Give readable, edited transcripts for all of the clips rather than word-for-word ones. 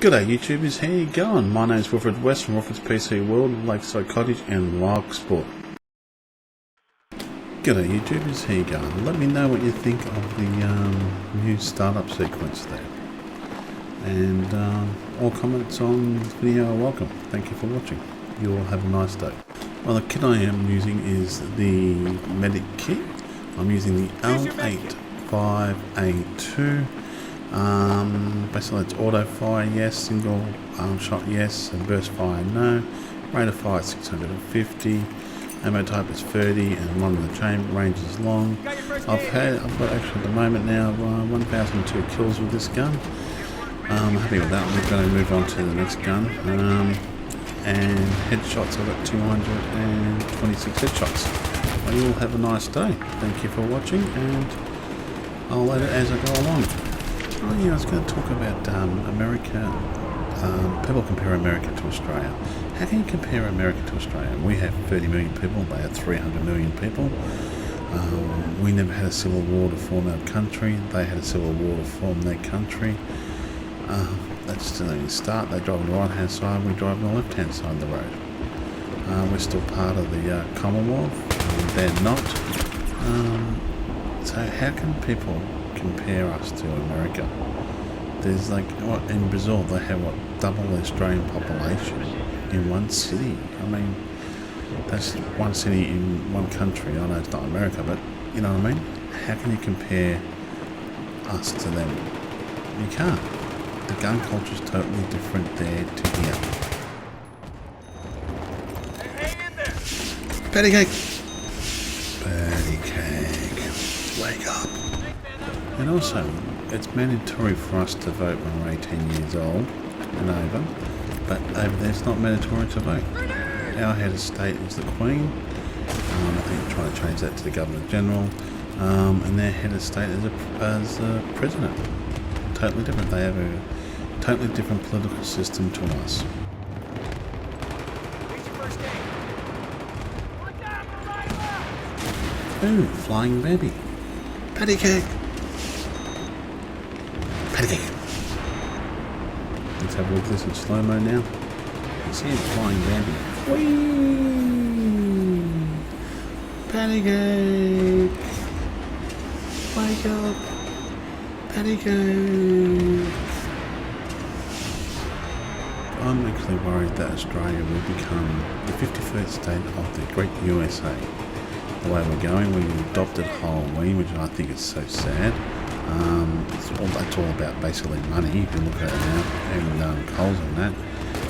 G'day YouTubers, how you going? My name's Wilfred West from Wilfred's PC World, Lakeside Cottage and Log Sport. G'day YouTubers, how you going? Let me know what you think of the new startup sequence there. And all comments on this video are welcome. Thank you for watching. You all have a nice day. Well, the kit I am using is the Medic kit. I'm using the L85A2. Basically it's auto fire yes, single shot yes, and burst fire no. Rate of fire 650, ammo type is 30, and one of the chamber range is long. I've got actually at the moment now 1002 kills with this gun. I'm happy with that. We're going to move on to the next gun. And headshots, I've got 226 headshots. Well, you all have a nice day. Thank you for watching, and I'll edit as I go along. Oh yeah, I was going to talk about America. People compare America to Australia. How can you compare America to Australia? We have 30 million people, they have 300 million people. We never had a civil war to form our country. They had a civil war to form their country. That's still a start. They drive on the right hand side, we drive on the left hand side of the road. We're still part of the Commonwealth. They're not. So how can people compare us to America? There's like, what, in Brazil they have what, double the Australian population in one city. I mean, that's one city in one country. I know it's not America, but you know what I mean? How can you compare us to them? You can't. The gun culture is totally different there to here. Hang in there. Patty cake. Patty cake. Wake up. And also, it's mandatory for us to vote when we're 18 years old and over, but over there it's not mandatory to vote. Our head of state is the Queen. I think they're trying to change that to the Governor General, and their head of state is a President. Totally different. They have a totally different political system to us. Ooh, flying baby. Patty cake. Patty cake. Let's have a look at this in slow-mo now. You see him flying baby. Whee! Patty cake. Wake up. Patty cake. I'm actually worried that Australia will become the 53rd state of the great USA. The way we're going, we adopted Halloween, which I think is so sad. It's all about basically money, if you look at it now, and Coles and that.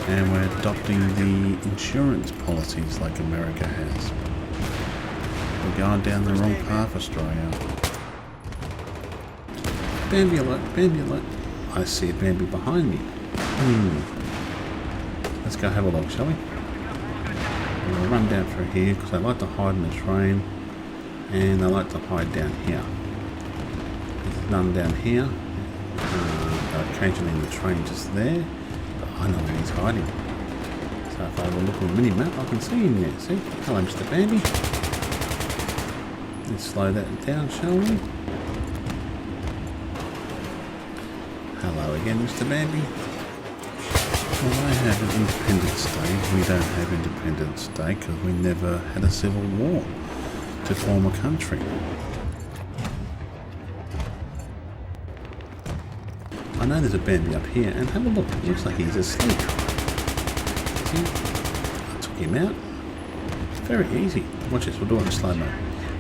And we're adopting the insurance policies like America has. We're going down the wrong path, Australia. Bambi alert, Bambi alert. I see a Bambi behind me. Let's go have a look, shall we? We'll run down through here because they like to hide in the train, and they like to hide down here. There's none down here. Occasionally in the train just there, but I know where he's hiding. So if I have a look on the mini-map, I can see him there. See? Hello, Mr. Bambi. Let's slow that down, shall we? Hello again, Mr. Bambi. Well, I have an Independence Day. We don't have Independence Day because we never had a civil war to form a country. I know there's a Bambi up here, and have a look. It looks like he's asleep. See? I took him out. Very easy. Watch this. We'll do it in slow-mo.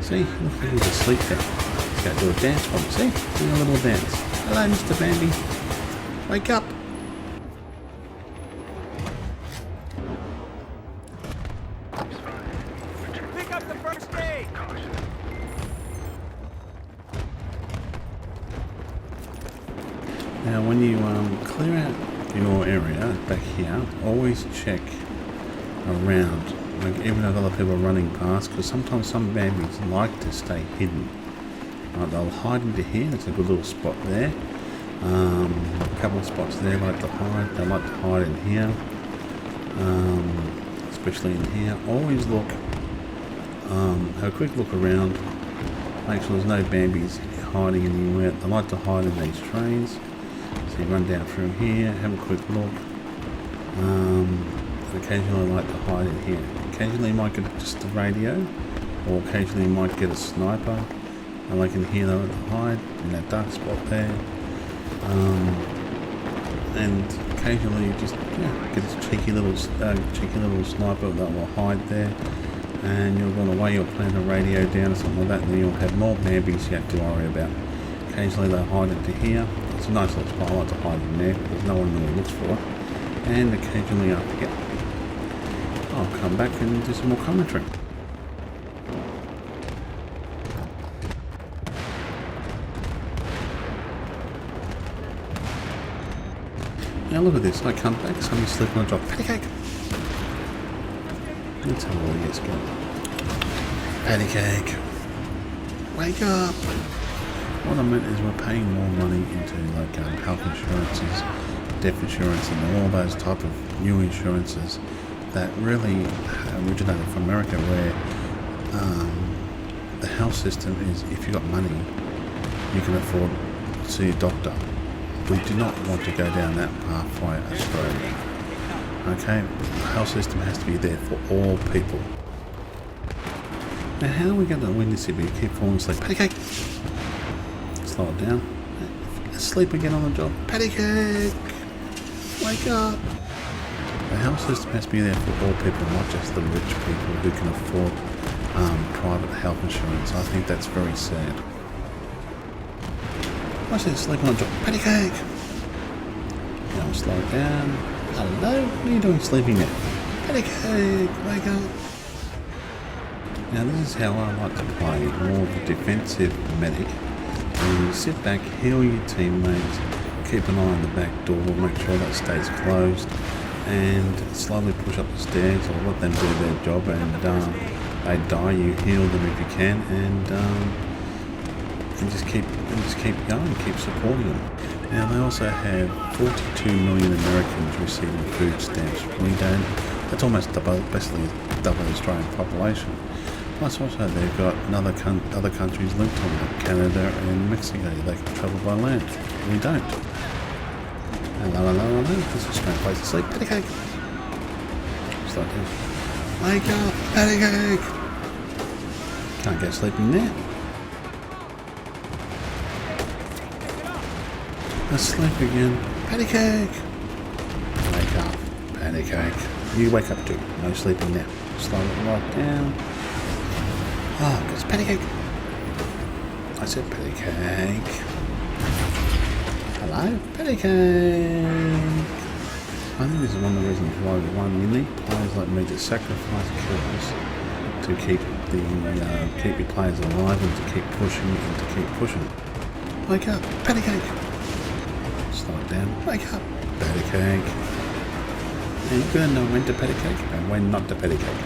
See? Looks like he's asleep there. Let's go do a dance for him. See? Do a little dance. Hello, Mr. Bambi. Wake up. Now when you clear out your area back here, always check around, like even if other people are running past, because sometimes some Bambis like to stay hidden. They'll hide into here. There's a good little spot there. A couple of spots there like to hide. They like to hide in here, especially in here. Always look, have a quick look around. Make sure there's no Bambis hiding anywhere. They like to hide in these trains. So you run down through here, have a quick look. Occasionally I like to hide in here. Occasionally you might get just the radio, or occasionally you might get a sniper. And I can hear them to hide in that dark spot there. And occasionally you just get this cheeky little sniper that will hide there. And you're going away, you'll plant a radio down or something like that, and then you'll have more babbies you have to worry about. Occasionally they hide into here. It's a nice little spot. I like to hide in there because no one really looks for it. And occasionally I'll come back and do some more commentary. Now look at this, I come back, somebody's sleeping on a drop. Patty cake! Let's have a look at this go. Patty cake! Wake up! What I meant is we're paying more money into like health insurances, death insurance, and all those type of new insurances that really originated from America, where the health system is, if you've got money, you can afford to see a doctor. We do not want to go down that path via Australia. Okay, the health system has to be there for all people. Now how are we going to win this if we keep falling asleep? Patty cake! Slow it down. Sleep again on the job. Patty cake! Wake up! The health system has to be there for all people, not just the rich people who can afford private health insurance. I think that's very sad. What's this? Sleep on the job. Patty cake! Now I'll slow it down. Hello? What are you doing sleeping there? Patty cake! Wake up! Now this is how I like to play, more of a defensive medic. And you sit back, heal your teammates, keep an eye on the back door, make sure that stays closed, and slowly push up the stairs or let them do their job, and they die, you heal them if you can, and just keep going, keep supporting them. Now they also have 42 million Americans receiving food stamps. We don't. That's almost basically double the Australian population. Plus also they've got other countries linked to them, like Canada and Mexico. They can travel by land. We don't. Hello. This is a strange place to sleep. Patty cake! Slow down. Wake up! Patty cake! Can't go sleeping there. Asleep again. Patty cake! Wake up. Patty cake. You wake up too. No sleeping now. Slow it right down. Oh, it's patty cake. I said patty cake. Hello? Patty cake. I think this is one of the reasons why you need players like me to sacrifice kills to keep your players alive and to keep pushing and to keep pushing. Wake up. Patty cake. Slow it down. Wake up. Patty cake. Now you're going to know when to patty cake and when not to patty cake.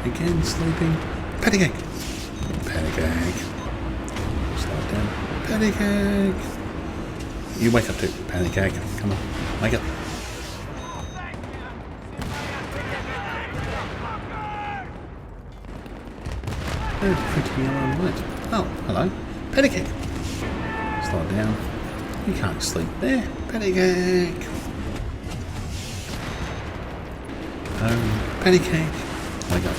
Again, sleeping. Patty cake. Patty cake. Slow it down. Patty cake. You wake up too. Patty cake. Come on. Wake up. Oh, pretty yellow light. Oh, hello. Patty cake. Slow it down. You can't sleep there. Patty cake. Patty cake. Wake up.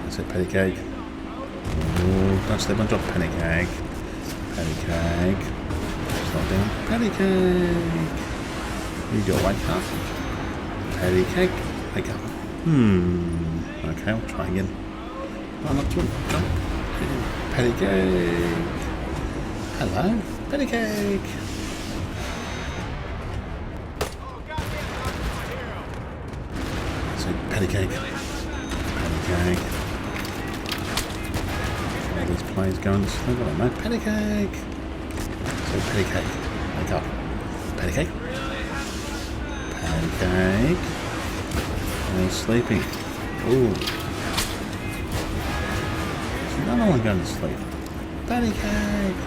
I said patty cake. Oh, don't sleep on top. Patty cake. Patty cake. Slow down. Patty cake. You go wake up. Patty cake. Wake up. Okay, I'll try again. Oh, not too. Jump. Patty cake. Hello. Patty cake. So patty cake. Patty cake. All these plays going to sleep. I don't know. Patty cake. So patty cake. Wake up. Patty cake. Patty cake. And sleeping. Ooh. There's another one going to sleep. Patty cake.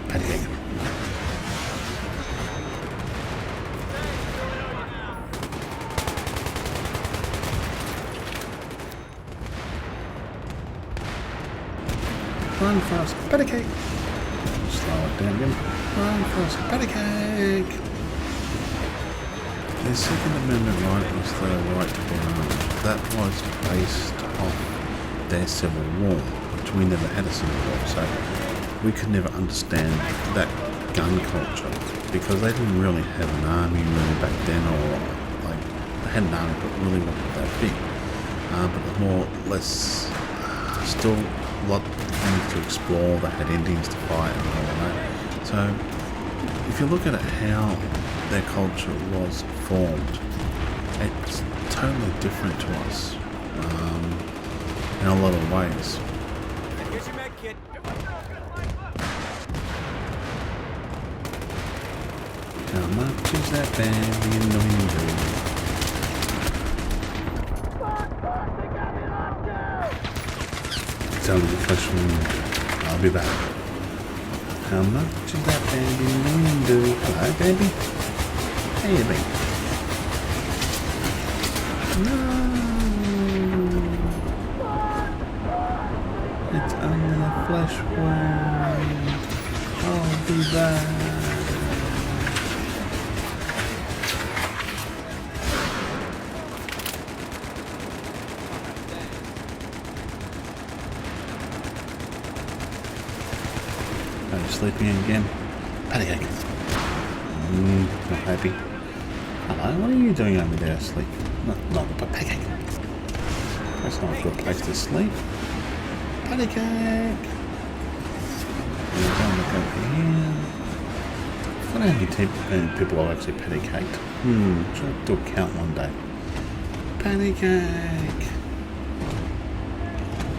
Patty cake. Run fast, patty cake. Slow it down again. Run fast, patty cake. The Second Amendment right was the right to bear arms. That was based off their civil war, which we never had a civil war, so we could never understand that gun culture because they didn't really have an army really back then, or like they had an army but really wasn't that big. But it was more or less still a lot of things to explore. They had Indians to fight and all that. So if you look at it, how their culture was formed, it's totally different to us in a lot of ways. Here's your med kit. How much is that Bambi in the window? It's only a question. I'll be back. How much is that Bambi in the window? Hello, Bambi. Hey, baby. No. It's only a flesh wound. I'll be back. Are you sleeping again? Patty cake. Not happy. Hello, what are you doing over there asleep? Not patty cake. That's not a good place to sleep. Patty cake. We're going to go here. I don't know how many people are actually patty caked. Should do a count one day. Patty cake.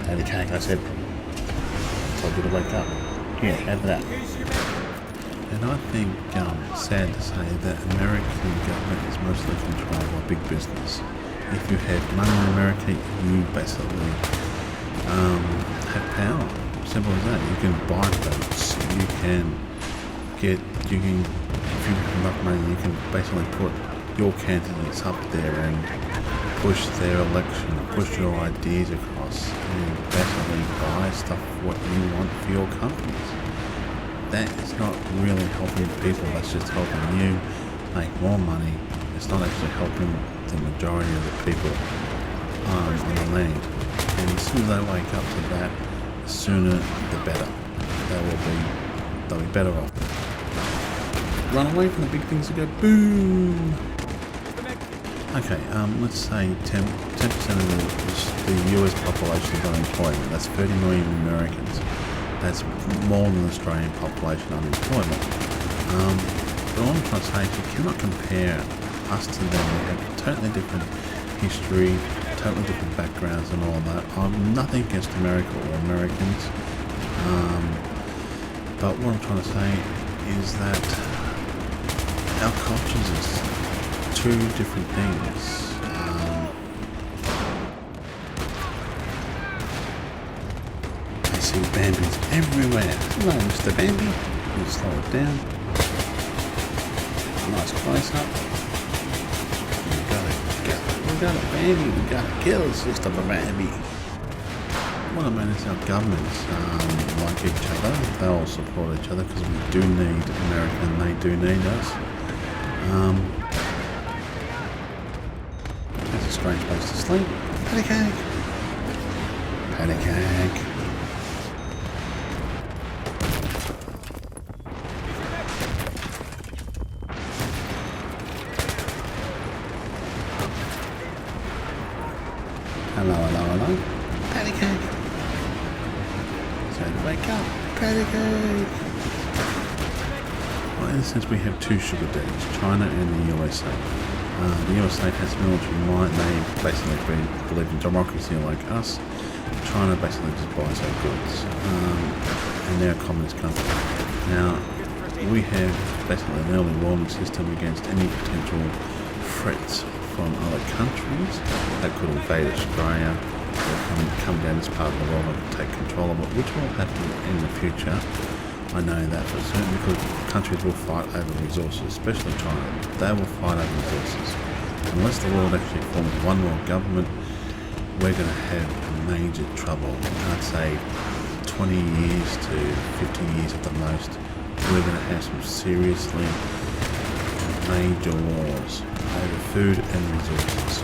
Patty cake, I said. Told you to wake up. Here, have that. And I think, sad to say, that American government is mostly controlled by big business. If you have money in America, you basically have power. Simple as that. You can buy votes. You can if you have enough money, you can basically put your candidates up there and push their election, push your ideas across, and basically buy stuff what you want for your companies. That is not really helping people, that's just helping you make more money. It's not actually helping the majority of the people on the land. And as soon as they wake up to that, the sooner the better. They'll be better off. Run away from the big things and go boom! Okay, let's say 10% of the US population is unemployment. That's 30 million Americans. That's more than the Australian population unemployment. But what I'm trying to say is you cannot compare us to them. We have totally different history, totally different backgrounds and all that. I'm nothing against America or Americans. But what I'm trying to say is that our cultures is two different things. I see Bambis everywhere. Hello, Mr. Bambi. Let's slow it down. Nice close up. We got it, Bambi. We got to kill the system of Bambi. What I mean is our governments like each other. They all support each other because we do need America and they do need us. That's a strange place to sleep. Patty cake. Patty cake. Hello. Patty cake. Time to wake up. Patty cake. Well, in a sense, we have two sugar daddies, China and the USA. The USA has military might. They basically believe in democracy like us. China basically just buys our goods. And they're a communist country. Now, we have basically an early warning system against any potential threats from other countries that could invade Australia or come down this part of the world and take control of it, which will happen in the future. I know that for certain because countries will fight over resources, especially China. They will fight over resources. Unless the world actually forms one world government, we're going to have major trouble. I'd say 20 years to 50 years at the most, we're going to have some seriously major wars over food and resources.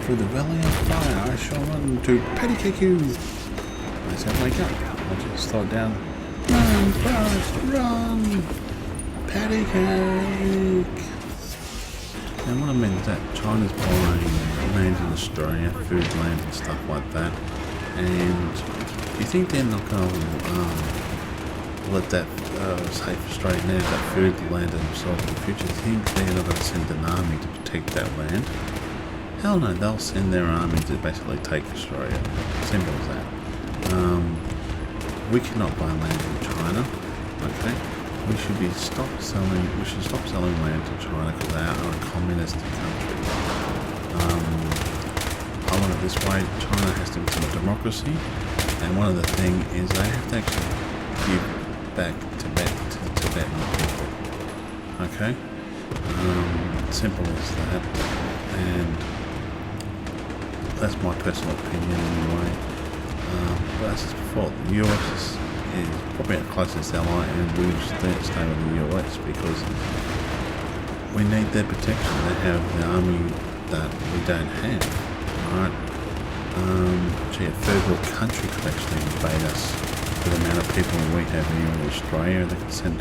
Through the valley of fire I shall run to pancake you. I said wake up. I just slow it down. Run, fast, run! Patty cake! And what I mean is that China's buying land in Australia, food land and stuff like that. And you think they're not going to let that, say for Australia now, that food land themselves in the future? You think they're not going to send an army to protect that land? Hell no, they'll send their army to basically take Australia. Simple as that. We cannot buy land in China, okay? We should stop selling land to China because they are a communist country. I want it this way. China has to become a democracy, and one of the things is they have to actually give back Tibet to the Tibetan people. Okay? Simple as that. And that's my personal opinion anyway. But as I said before, the US is probably our closest ally, and we should stay with the US because we need their protection. They have the army that we don't have. Alright? A third world country could actually invade us with the amount of people we have here in Australia. They could send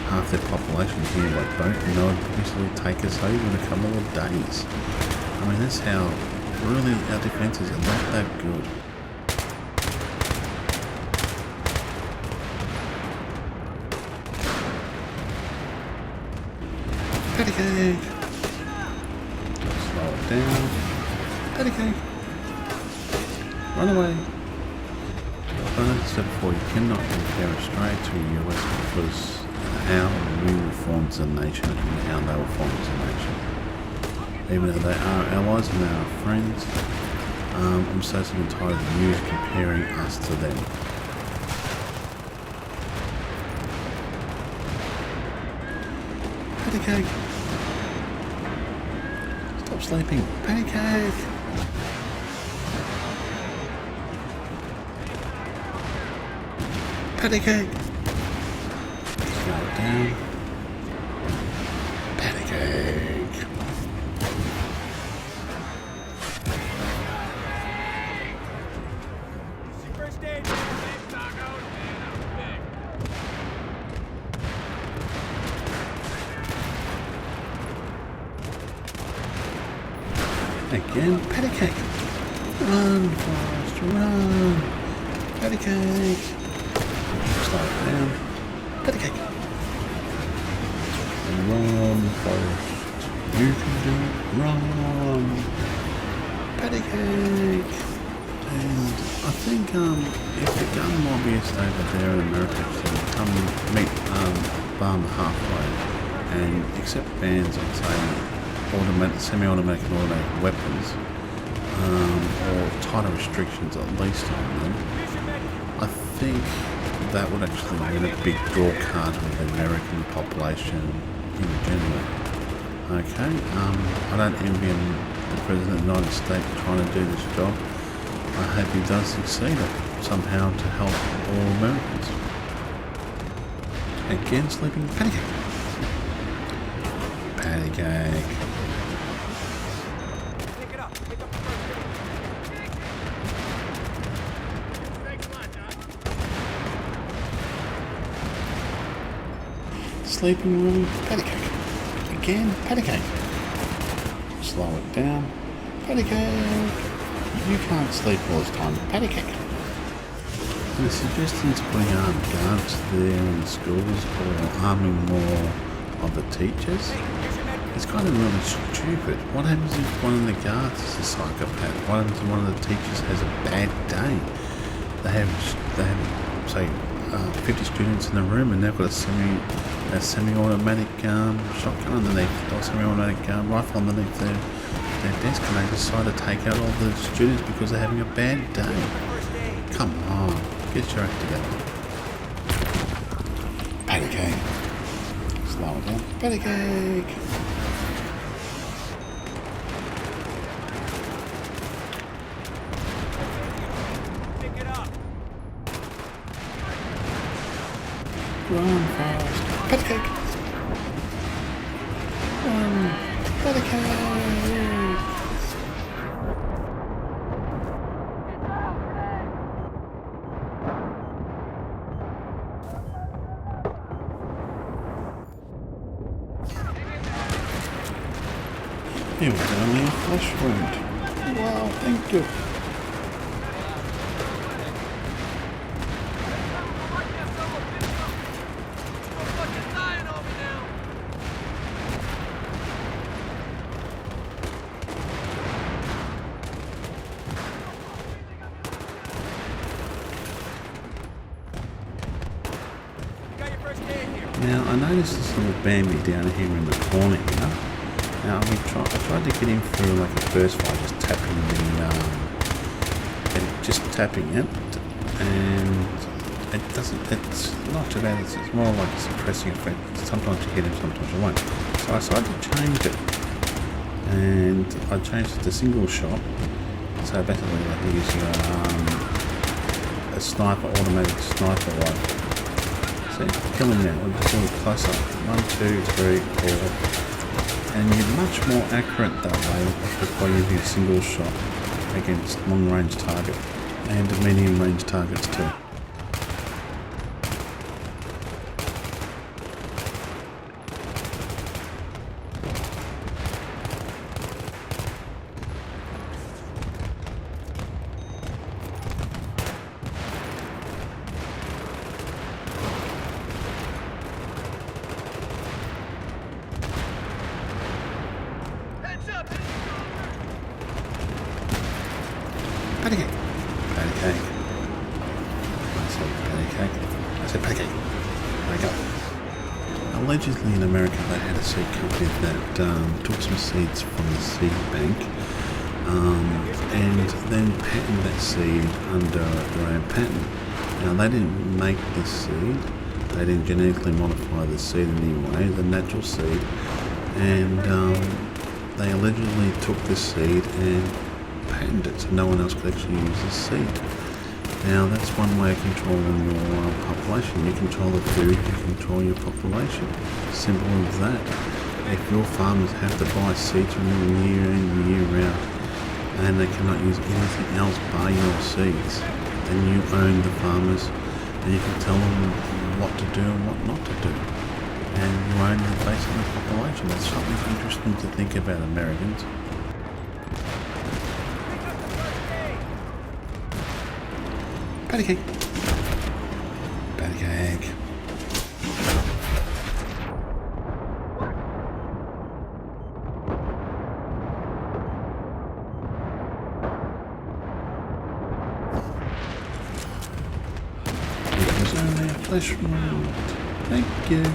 half their population here by boat, and they would basically take us over in a couple of days. I mean, that's how really our defences are not that good. Patty cake! Slow it down. Patty cake! Run away! But as I said before, you cannot compare Australia to the US because how we were formed as a nation and how they were formed as a nation. Even though they are allies and they are friends, I'm so sick and tired of you comparing us to them. Patty cake! Stop sleeping! Patty cake! Patty cake! Slow it down. Patty cake! First aid, tacos, Again, patty cake! Run, fast, run! Patty cake! Slow it down. Patty cake! Run, fast! You can do it! Run! Patty cake! And I think if the gun lobbyists over there in America can come meet Obama halfway and accept bans on, say, semi-automatic and automatic weapons, or tighter restrictions at least on them, I think that would actually win a big draw card with the American population in general. Okay, I don't envy the President of the United States trying to do this job. I hope he does succeed somehow to help all Americans. Again, sleeping patty cake. Patty cake. pick it up. Pick up the first aid. Sleeping room, patty cake. Again, patty cake. Slow it down, patty cake. You can't sleep all this time, patty cake. And the suggestions putting armed guards there in the schools or arming more of the teachers, it's kind of really stupid. What happens if one of the guards is a psychopath? What happens if one of the teachers has a bad day? They have say 50 students in the room and they've got a semi-automatic shotgun underneath, or semi-automatic rifle underneath their desk, and they decide to take out all the students because they're having a bad day. Come on, get your act together. Patty cake. Slow it down. Patty cake. Run fast. Pancake. Run. Pancake. It was only a flesh wound. Wow, thank you. Now I noticed this little Bambi down here in the corner here. Now I tried to get him through like a burst fire, just tapping it, and it doesn't. It's not too bad. It's more like a suppressing effect. Sometimes you hit him, sometimes you won't. So I decided to change it, and I changed it to single shot. So basically, like using a sniper, automatic sniper rifle. Kill him now. We'll just do it close up. 1, 2, 3, 4. And you're much more accurate that way by using a single shot against long range target and medium range targets too. Pancake. Pancake. I said pancake. Wake up. Allegedly in America they had a seed company that took some seeds from the seed bank and then patented that seed under their own patent. Now they didn't make this seed. They didn't genetically modify the seed in any way, the natural seed. And they allegedly took this seed and patent it so no one else could actually use this seed. Now that's one way of controlling your population. You control the food, you control your population. Simple as that. If your farmers have to buy seeds from you year in, year out, and they cannot use anything else by your seeds, then you own the farmers and you can tell them what to do and what not to do. And you own the base of the population. That's something interesting to think about, Americans. Pancake. Pancake. It was only a flesh wound. Thank you.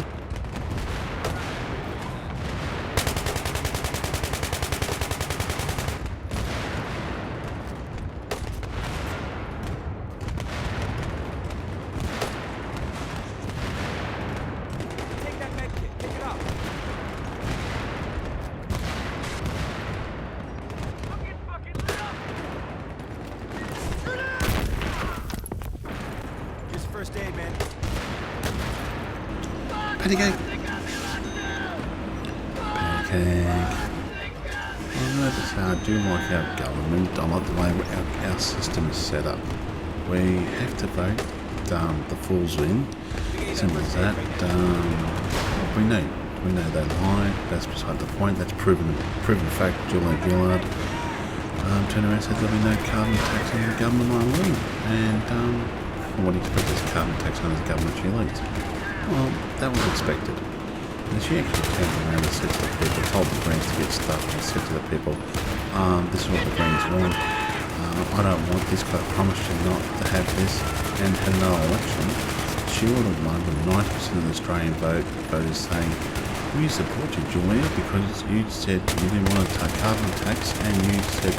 First aid, man. Pancake. Pancake. Well, notice how I do like our government. I like the way our system is set up. We have to vote the fools in. Simple as that. We know they lie. That's beside the point. That's proven fact. Julie Gillard turned around and said there'll be no carbon tax on the government island. And what do you expect this carbon tax on the government she leads? Well, that was expected. And she actually turned around and said to the people, told the Greens to get stuff, and said to the people, this is what the Greens want. I don't want this, because I promised you not to have this, and had another election. She would have won with 90% of the Australian voters saying, we support you, Julia, because you said you didn't want to take carbon tax, and you said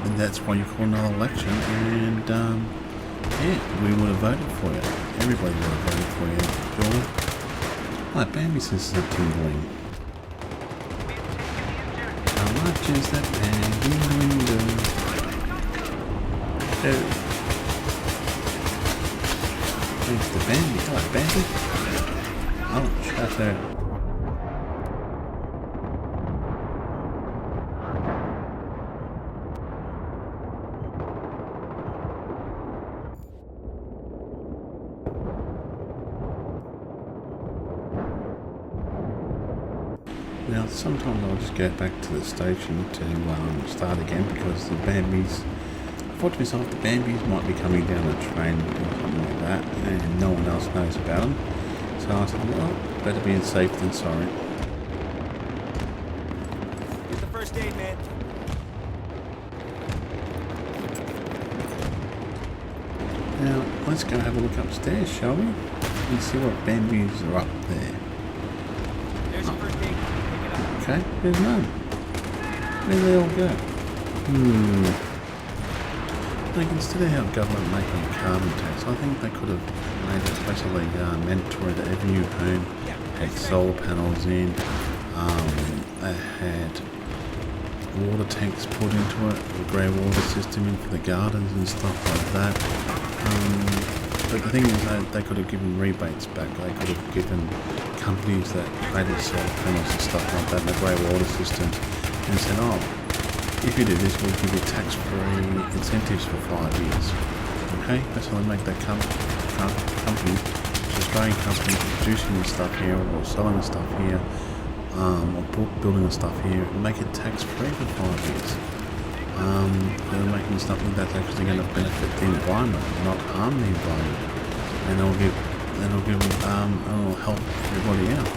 and that's why you called another election, and yeah, we would have voted for you. Everybody would have voted for you, Julia. My baby senses are tingling. How much is that baby doing? Oh. There's the Bambi. Hello, Bambi. Corsair. Now sometimes I'll just go back to the station to start again because the Bambies, I thought to myself the Bambies might be coming down the train or something like that and no one else knows about them. So I thought, well, better being safe than sorry. Get the first aid, man. Now let's go have a look upstairs, shall we? And see what Bambies are up there. There's the first aid. Pick it up. Okay, there's none. Where do they all go? Like instead of our government making a carbon tax, I think they could have made it basically mandatory that every new home had solar panels in. They had water tanks put into it, a grey water system in for the gardens and stuff like that. But the thing is, they could have given rebates back. They could have given companies that created solar panels and stuff like that, and the grey water systems, and said, oh, if you do this, we'll give you tax-free incentives for 5 years. Okay, that's how they make that company, Australian company, producing the stuff here or selling the stuff here, or building the stuff here, and make it tax-free for 5 years. They're making something that's actually going to benefit the environment, not harm the environment, and it'll help everybody out.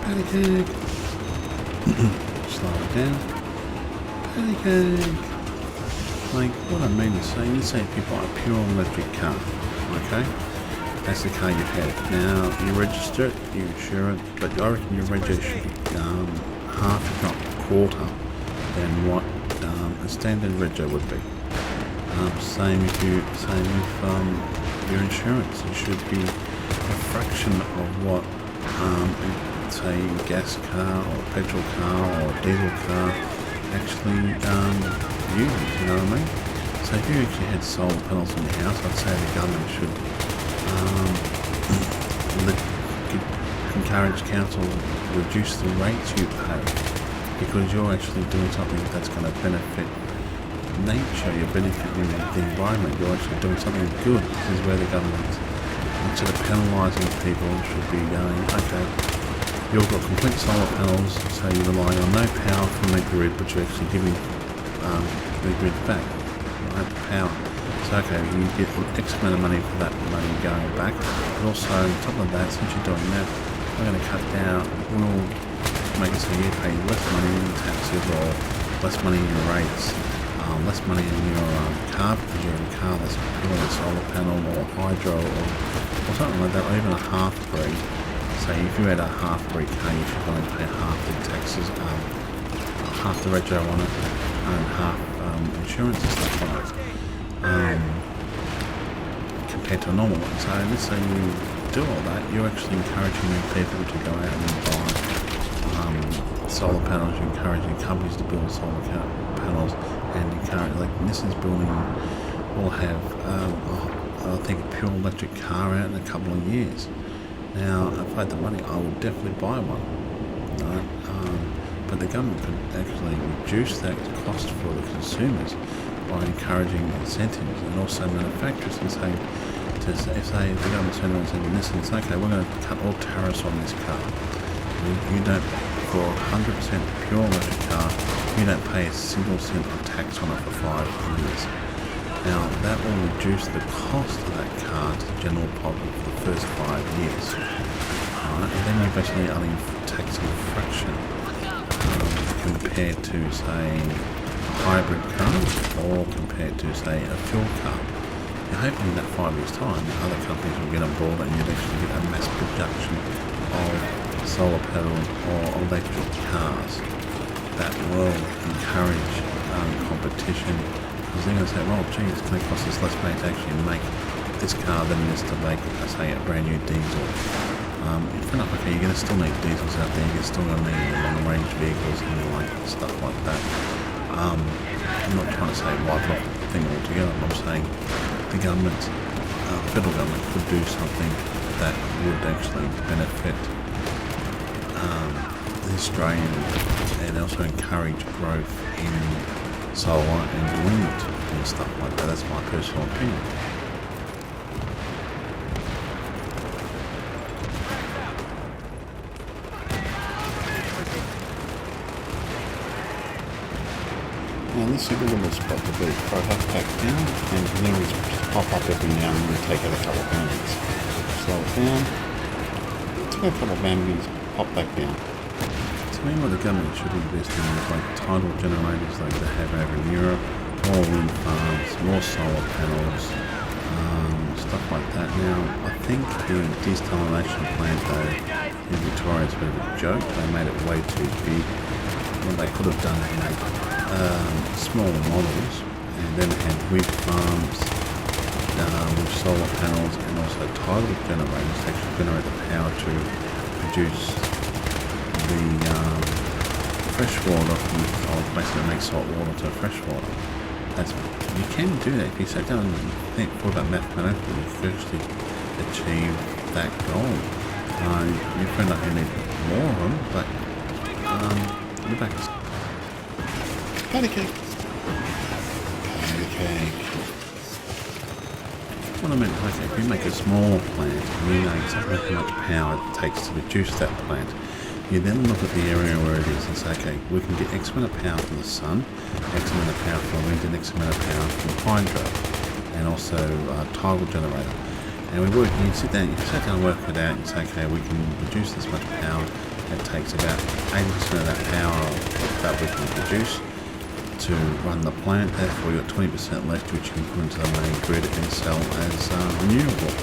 Patty cake. Slow it down. Patty cake. Like, what I mean to say, let's say if you buy a pure electric car, okay? That's the car you have. Now, you register it, you insure it, but I reckon your rego should be half, if not quarter, than what a standard rego would be. Same with your insurance. It should be a fraction of what say a gas car or a petrol car or a diesel car actually uses, you know what I mean? So if you actually had solar panels in your house, I'd say the government should encourage council to reduce the rates you pay, because you're actually doing something that's going to benefit nature, you're benefiting the environment, you're actually doing something good. This is where the government, instead of penalising people, should be going, okay, you've got complete solar panels, so you're relying on no power from the grid, but you're actually giving the grid back, right, the power. So okay, you get X amount of money for that money going back, but also on top of that, since you're doing that, we're going to cut down, we'll make it so you pay less money in taxes or less money in your rates, less money in your car, because you're in a car that's purely solar panel or hydro or something like that, or even a half-breed. Say if you had a half-breed car, you should only pay half the taxes, half the rego on it, and half insurance and stuff like that. Compared to a normal one. So let's say you do all that, you're actually encouraging people to go out and buy solar panels, you're encouraging companies to build solar panels, and encourage, like Nissan's building, will have I think a pure electric car out in a couple of years. Now if I had the money, I would definitely buy one, right? But the government could actually reduce that cost for the consumers by encouraging incentives, and also manufacturers and saying, if the government turned around and said, listen, it's okay, we're going to cut all tariffs on this car. You don't, for a 100% pure electric car, you don't pay a single cent of tax on it for 5 years. Now that will reduce the cost of that car to the general public for the first 5 years. Right? And then you're basically only taxing a fraction compared to, say, hybrid cars, or compared to, say, a fuel car. You're hoping in that 5 years' time, other companies will get on board and you'll actually get a mass production of solar panel or electric cars that will encourage competition, because they're going to say, well, gee, it's going to cost us less money to actually make this car than it is to make, say, a brand new diesel. Fair enough, okay, you're going to still need diesels out there, you're still going to need long-range vehicles and like stuff like that. I'm not trying to say wipe off thing altogether. I'm saying the government, federal government could do something that would actually benefit the Australian and also encourage growth in solar and wind and stuff like that. That's my personal opinion. And this is a good little spot to be. Throw that back down and then we pop up every now and then, take out a couple of bambies. Slow it down. Take a couple of bambies, pop back down. To me, what the government should invest in is like tidal generators like they have over in Europe, more wind farms, more solar panels, stuff like that. Now, I think the desalination plant though in Victoria is a bit of a joke. They made it way too big. What they could have done is make smaller models and then had wind farms with solar panels and also tidal generators to actually generate the power to produce the fresh water from basically make salt water to fresh water. You can do that if you sit down and think about mathematically you firstly achieve that goal. You feel like you need more of them, but you're back. Patty cake. Patty cake. What I meant by that, if you make a small plant, you know exactly how much power it takes to produce that plant. You then look at the area where it is and say, okay, we can get X amount of power from the sun, X amount of power from wind, and X amount of power from hydro, and also tidal generator. And you sit down and work it out and say, okay, we can produce this much power. It takes about 80% of that power that we can produce to run the plant. Therefore, you've got 20% left, which you can put into the main grid and sell as renewable.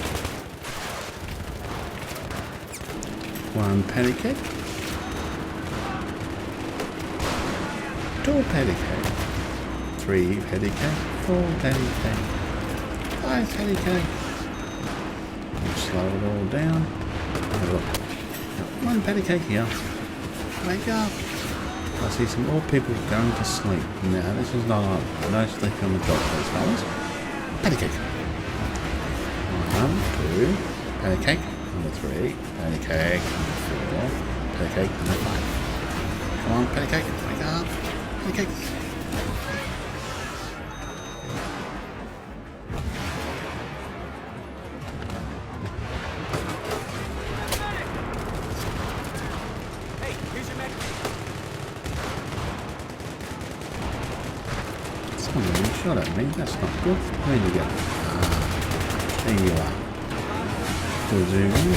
One patty cake. Two patty cake. Three patty cake. Four patty cake. Five patty cake. Slow it all down. Oh, look. One patty cake here. Wake up. I see some old people going to sleep. Now, this is not no sleeping on the job, please, fellas. Patty cake. 1, 2. Patty cake. Number 3. Patty cake. Number 4. Patty cake. Number 5. Come on, patty cake. Wake up. Patty cake. Shot at me, that's not good. Where you go? There you are. Still zooming.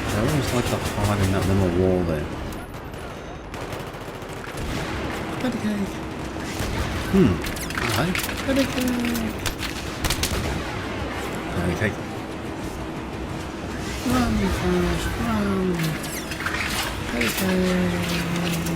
I always like to hide in that little wall there. Patty cake. Hello. Patty cake. Patty cake. Run, fast, run. Patty cake.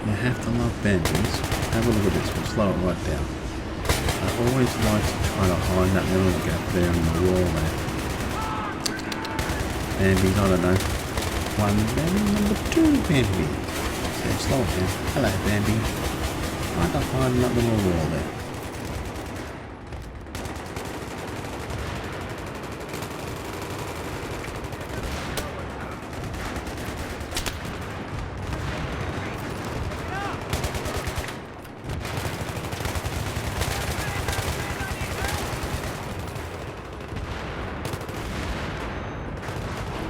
You have to love bambies. Have a look at this, we'll slow it right down. I always like to try to hide that little gap there in the wall there. Bambies, I don't know. One Bambi, number 2 Bambi. So slow it down. Hello Bambi. Try to hide in that little wall there.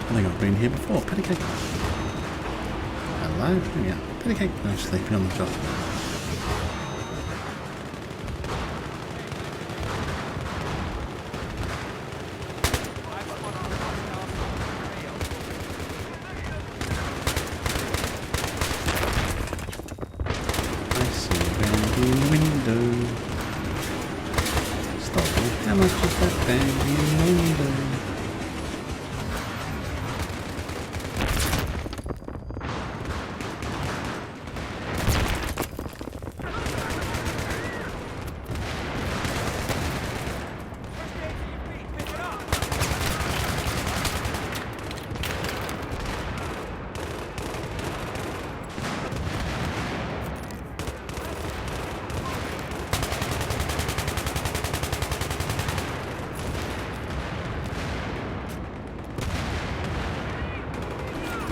I think I've been here before. Patty cake. Hello. Yeah. Patty cake. No sleeping on the job. I see a Bambi in the window. Stop it. How much is that Bambi in the window?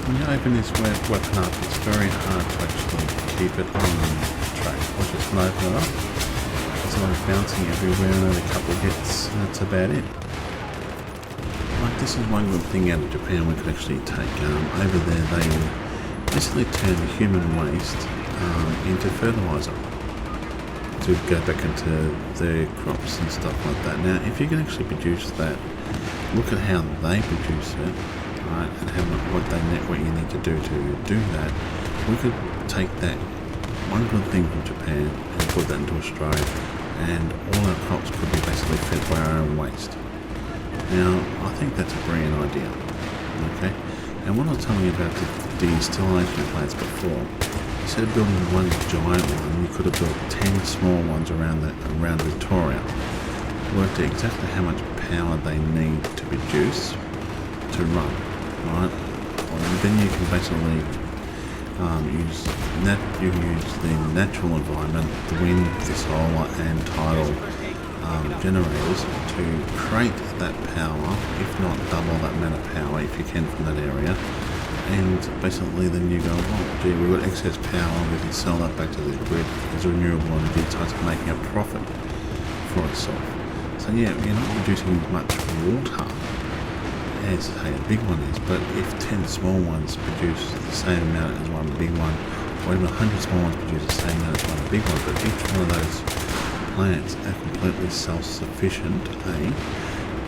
when you open this weapon up, it's very hard to actually keep it on track. Watch it when I open it up. It's like bouncing everywhere, and only a couple of hits, and that's about it. Like, this is one good thing out of Japan we could actually take. Over there, they basically turn human waste into fertilizer to go back into their crops and stuff like that. Now, if you can actually produce that, look at how they produce it, right, and what you need to do that. We could take that one good thing from Japan and put that into Australia, and all our crops could be basically fed by our own waste. Now, I think that's a brilliant idea. Okay, and what I was telling you about the distillation plants before, instead of building one giant one, you could have built 10 small ones around Victoria. Worked out exactly how much power they need to produce to run, right? And then you can basically use the natural environment, the wind, the solar and tidal generators to create that power, if not double that amount of power if you can from that area. And basically then you go, oh gee, we've got excess power, we can sell that back to the grid as renewable energy, so it's making a profit for itself. So yeah, you're not producing much water as say a big one is, but if 10 small ones produce the same amount as one big one, or even 100 small ones produce the same amount as one big one, but each one of those plants are completely self-sufficient,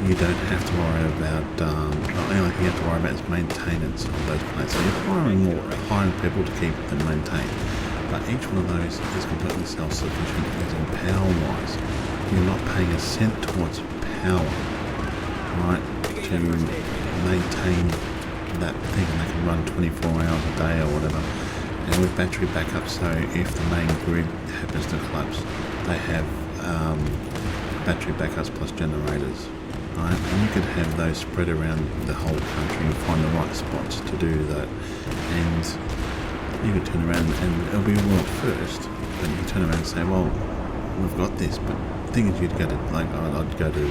you don't have to worry about, the only thing you have to worry about is maintenance of those plants. So you're hiring people to keep them maintained, but each one of those is completely self-sufficient as in power-wise. You're not paying a cent towards power, right, to maintain that thing, and they can run 24 hours a day or whatever. And with battery backup, so if the main grid happens to collapse, they have battery backups plus generators, right? And you could have those spread around the whole country and find the right spots to do that. And you could turn around and it'll be a world first, but you turn around and say, well, we've got this, but the thing is, you'd go to, like, I'd go to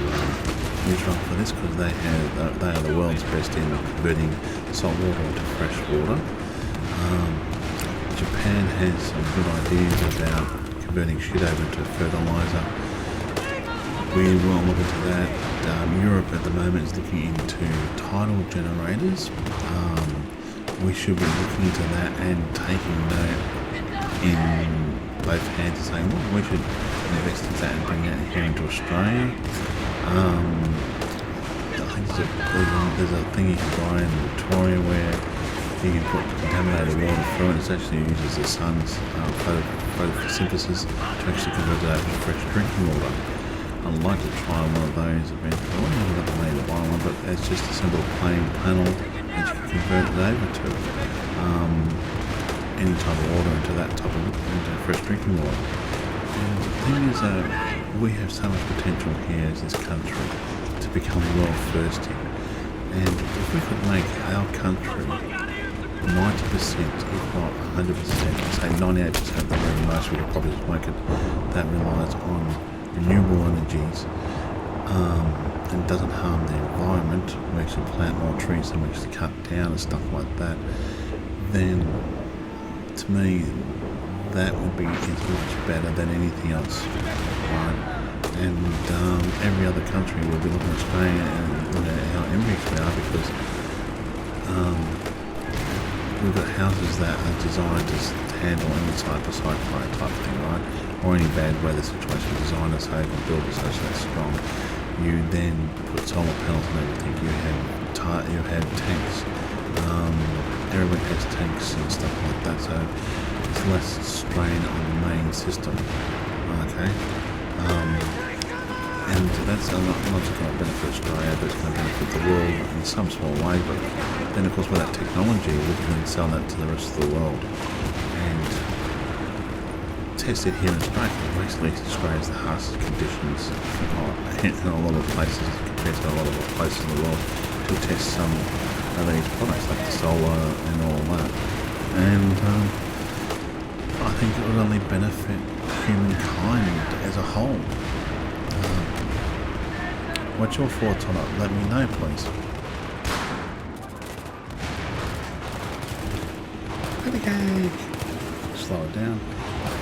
Israel for this, because they are the world's best in converting salt water into fresh water. Japan has some good ideas about converting shit over to fertilizer. We will look into that. Europe at the moment is looking into tidal generators. We should be looking into that and taking that in both hands and saying, well, we should invest in that and bring that here into Australia. I think there's a thing you can buy in Victoria where you can put contaminated water through it. It actually uses the sun's photosynthesis to actually convert it to fresh drinking water. I'd like to try one of those eventually. I don't know if I need to buy one, but it's just a simple plain panel that you can convert it over to any type of water into fresh drinking water. And the thing is, we have so much potential here as this country to become world first in. And if we could make our country 90%, if not 100%, say 98%, but maybe most we could probably just make it that relies on renewable energies and doesn't harm the environment. We actually plant more trees than we actually cut down and stuff like that. Then, to me, that would be as much better than anything else, right? And every other country will be looking at Australia and look at how envious we are, because we've got houses that are designed to handle any type of cyclone type thing, right? Or any bad weather situation. Designed so you can build it so it's strong. You then put solar panels and everything. You have tanks. Everybody has tanks and stuff like that, so it's less strain on the main system. Okay. And that's not just going to benefit Australia, but it's going to benefit the world in some small way. But then, of course, with that technology, we can then sell that to the rest of the world and test it here in Australia. Basically, Australia has the harshest conditions in a lot of places compared to a lot of places in the world to test some of these products, like the solar and all that. And I think it would only benefit humankind as a whole. What's your thoughts on it? Let me know, please. cake. Slow it down.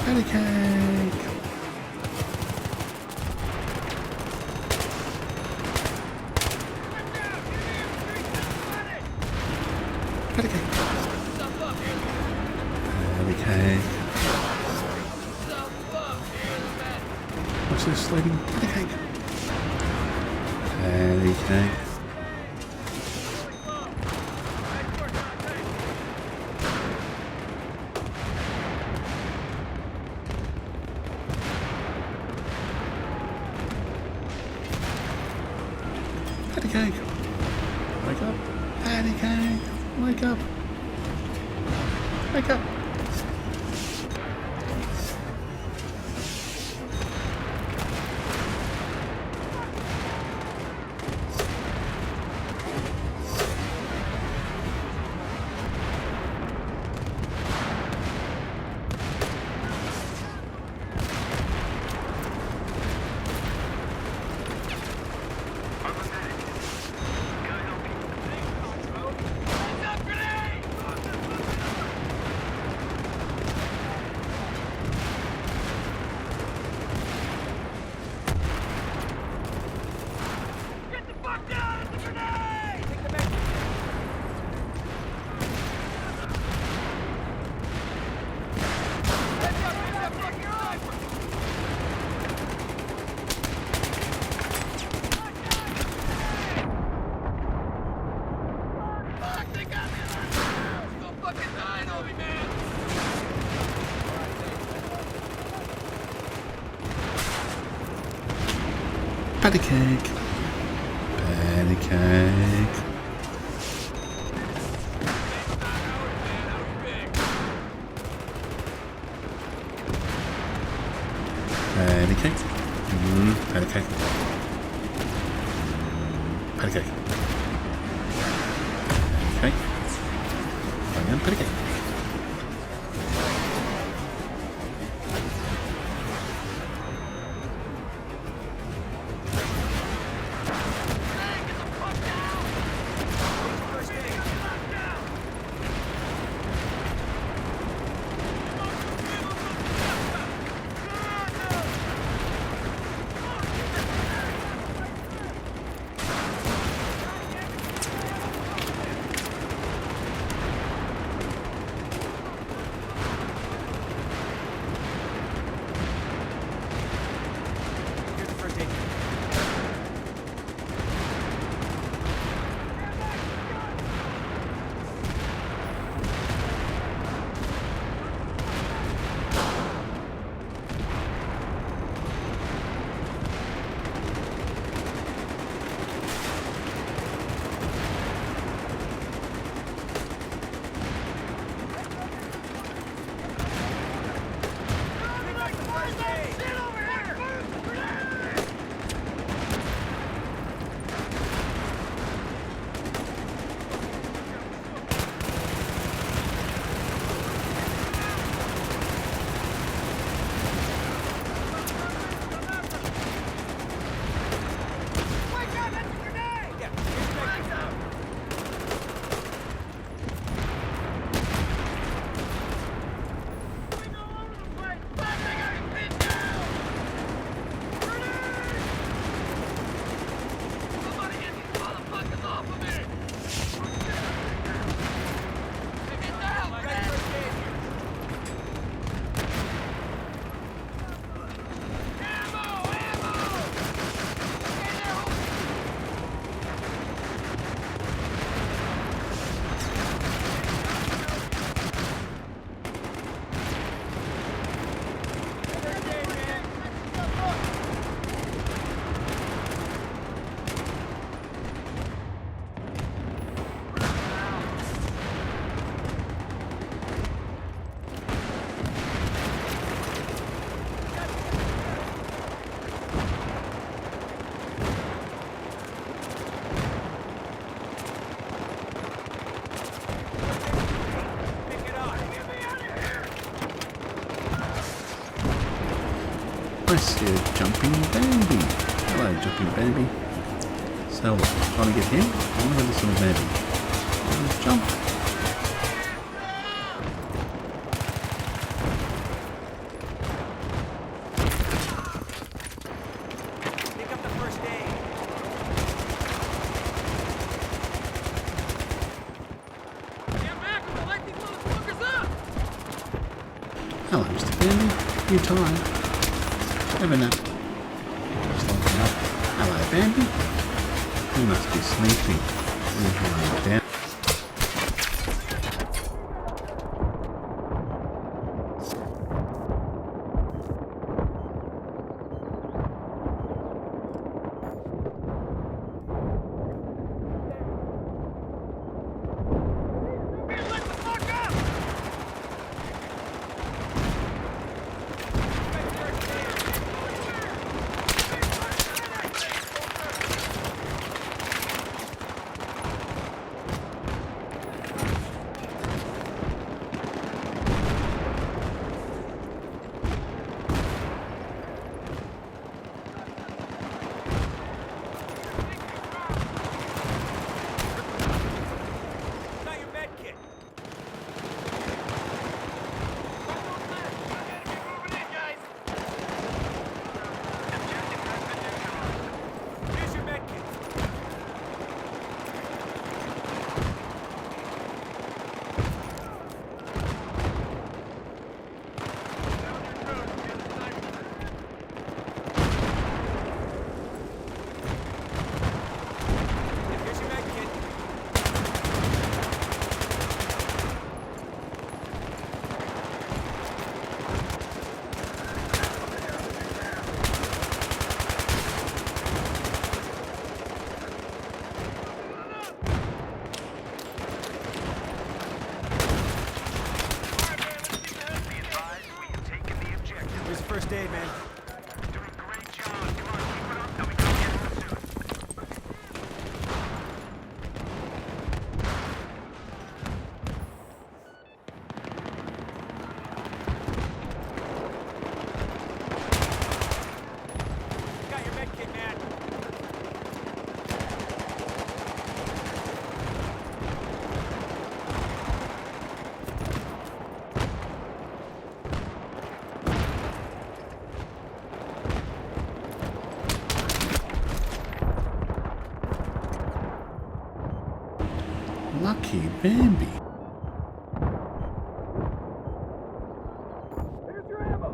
Patty cake. Patty cake. Patty cake. What's this, sleeping? Patty cake. Patty cake. Patty cake. Wake up. Patty cake. Wake up. Wake up. Patty cake. Patty cake. Patty cake. Patty cake. Patty cake. Patty cake. Again, patty cake. I see a jumping baby. Hello, jumping baby. So what? Trying to get him? I want to have this little baby. Let's jump. Hello, Mr. Bambi. You tired? Have a nap. Just like that. Hello, Bambi. You must be sleeping. You're lying down. First aid, man. Doing a great job. Come on, keep it up, then we can get in the suit. Got your med kit, man. Lucky Bambi. Here's your ammo.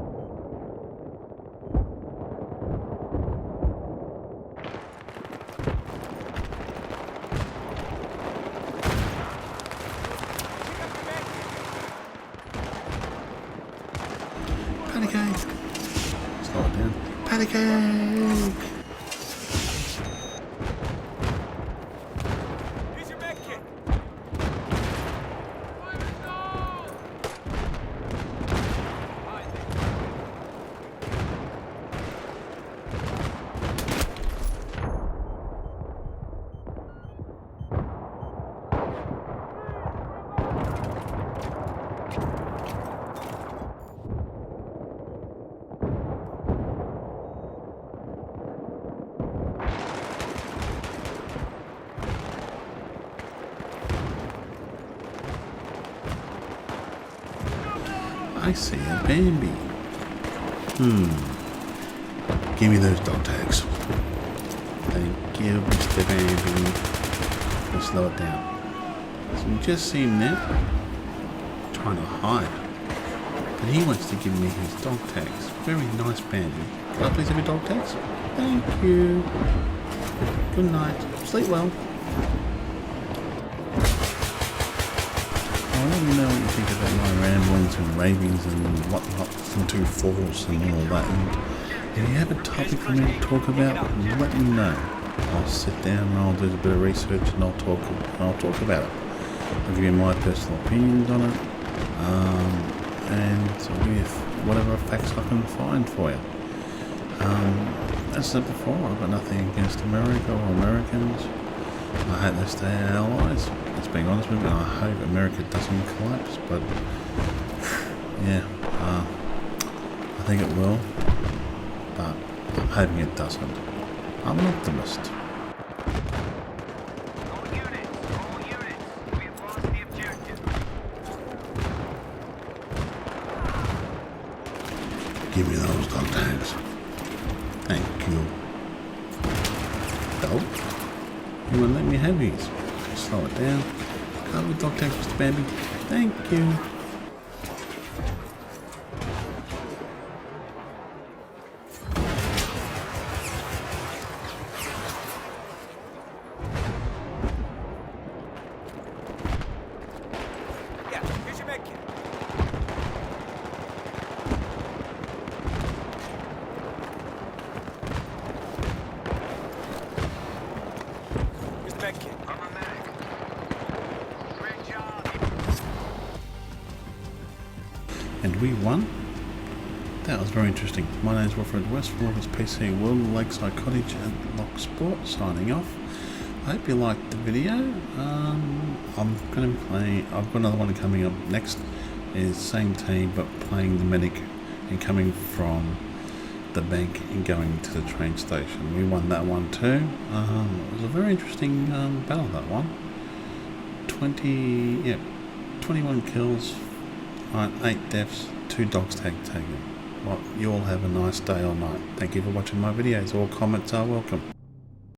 Patty cake. Slow it down. Patty cake. Here's your med kit. I see a Bambi. Give me those dog tags. Thank you, Mr. Bambi. Let's slow it down. So you just see him there, trying to hide. But he wants to give me his dog tags. Very nice Bambi. Can I please have your dog tags? Thank you. Good night. Sleep well. Let me know what you think about my ramblings and ravings and whatnot into false and all that. And if you have a topic for me to talk about, let me know. I'll sit down and I'll do a bit of research and I'll talk about it. I'll give you my personal opinions on it, and I'll give you whatever facts I can find for you. As I said before, I've got nothing against America or Americans. I hope they stay our allies. Let's be honest with you. I hope America doesn't collapse, but yeah, I think it will. But I'm hoping it doesn't. I'm an optimist. All units, we have lost the objective. Give me those dog tags. Thank you. Dog? You won't let me have these. Slow it down. Can't we dog tags, Mr. Bambi? Thank you. med kit. I'm a medic. Great job. And we won. That was very interesting. My name is Wilfred West from Wilfred's PC World, Lakeside Cottage and Lock Sport, signing off. I hope you liked the video. I'm going to be playing, I've got another one coming up next. Is same team but playing the medic and coming from the bank and going to the train station. We won that one too. It was a very interesting battle, that one. 21 kills, 8 deaths, 2 dogs taken. Well, you all have a nice day or night. Thank you for watching my videos. All comments are welcome.